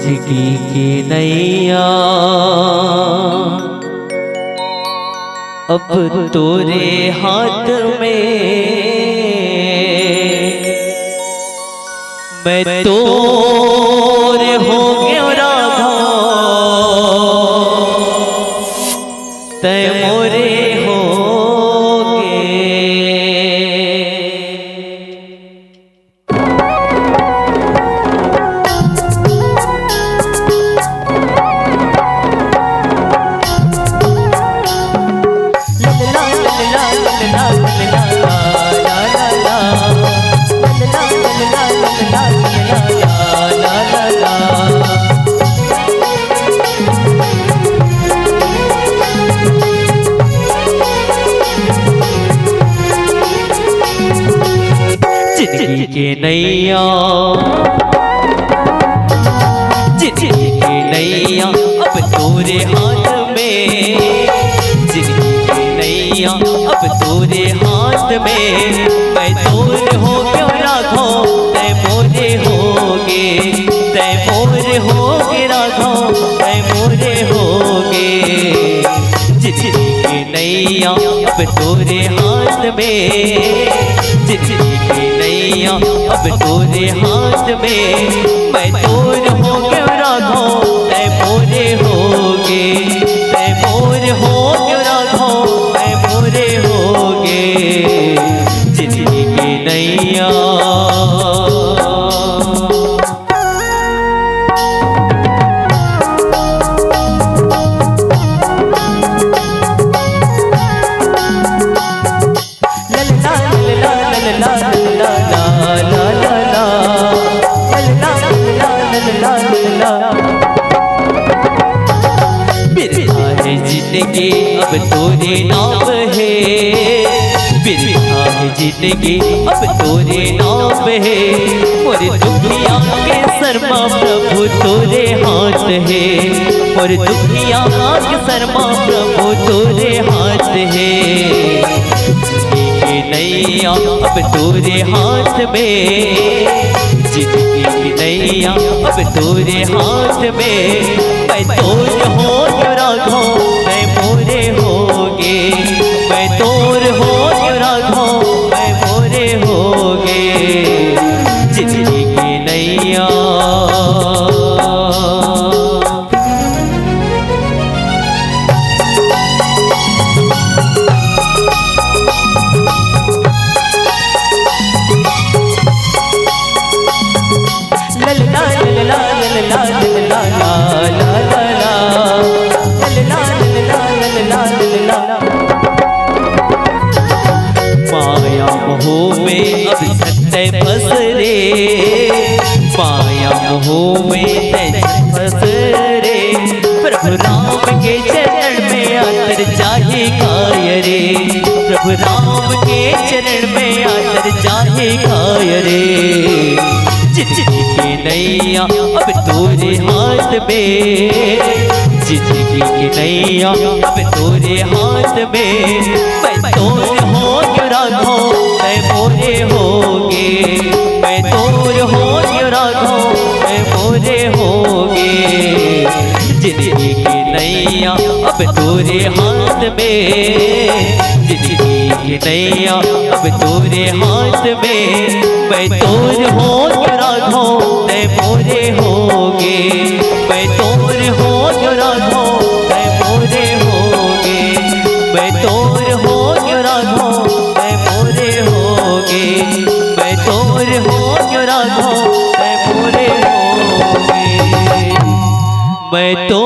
जिंदगी की नैया अब तोरे हाथ में, मैं तोरे हो गया राधा तय मोरे होगे। जिंदगी के नैया, जिंदगी के नैया अब तोरे हाथ में, जिंदगी के नैया अब तोरे हाथ में, मैं तोर हो क्यों राघो तय मोरे होगे, तय मोरे होगे राघो तय मोरे होगे। जिंदगी के नैया अब तोरे हाथ में, जिंदगी की नैया अब तोरे हाथ में, मैं तोर हो क्यों राघो तय मोरे होगे, तय मोर हो क्यों राघो तय मोरे होगे। जिंदगी की नैया जिंदगी अब तोरे नाम है, बिरहा है जिंदगी अब तोरे नाम है, और दुनिया के शर्मा प्रभु तोरे हाथ है, और दुनिया के शर्मा प्रभु तोरे हाथ है। जिंदगी की नैया अब तोरे हाथ में, जिंदगी की नैया अब तोरे हाथ में, मैं तोर हो राघो मैं मोरे होगे, मैं तोर हो राघो मैं मोरे होगे। जिंदगी की नैया माया मोह में अब सत्य फंस रे, माया मोह में फंस रे, प्रभु राम के चरण में आकर जाहे काय रे, प्रभु राम के चरण में आकर जाहे काय रे। जिंदगी की नैया अब तोरे हाथ में, जिंदगी की नैया अब तोरे हाथ में, मैं तोर हो राघो तय मोरे होगे, मैं तोर हो राघो तय मोरे होगे। जिंदगी की नैया अब तोरे हाथ में, जिंदगी की नैया अब तोरे हाथ में, मैं तोर हो राघो तय मोरे होगे, मैं तोर हो राघो तय मोरे होगे, मैं तोर हो राघो तय मोरे होगे, मैं तोर हो राघो तय मोरे होगे, मैं तो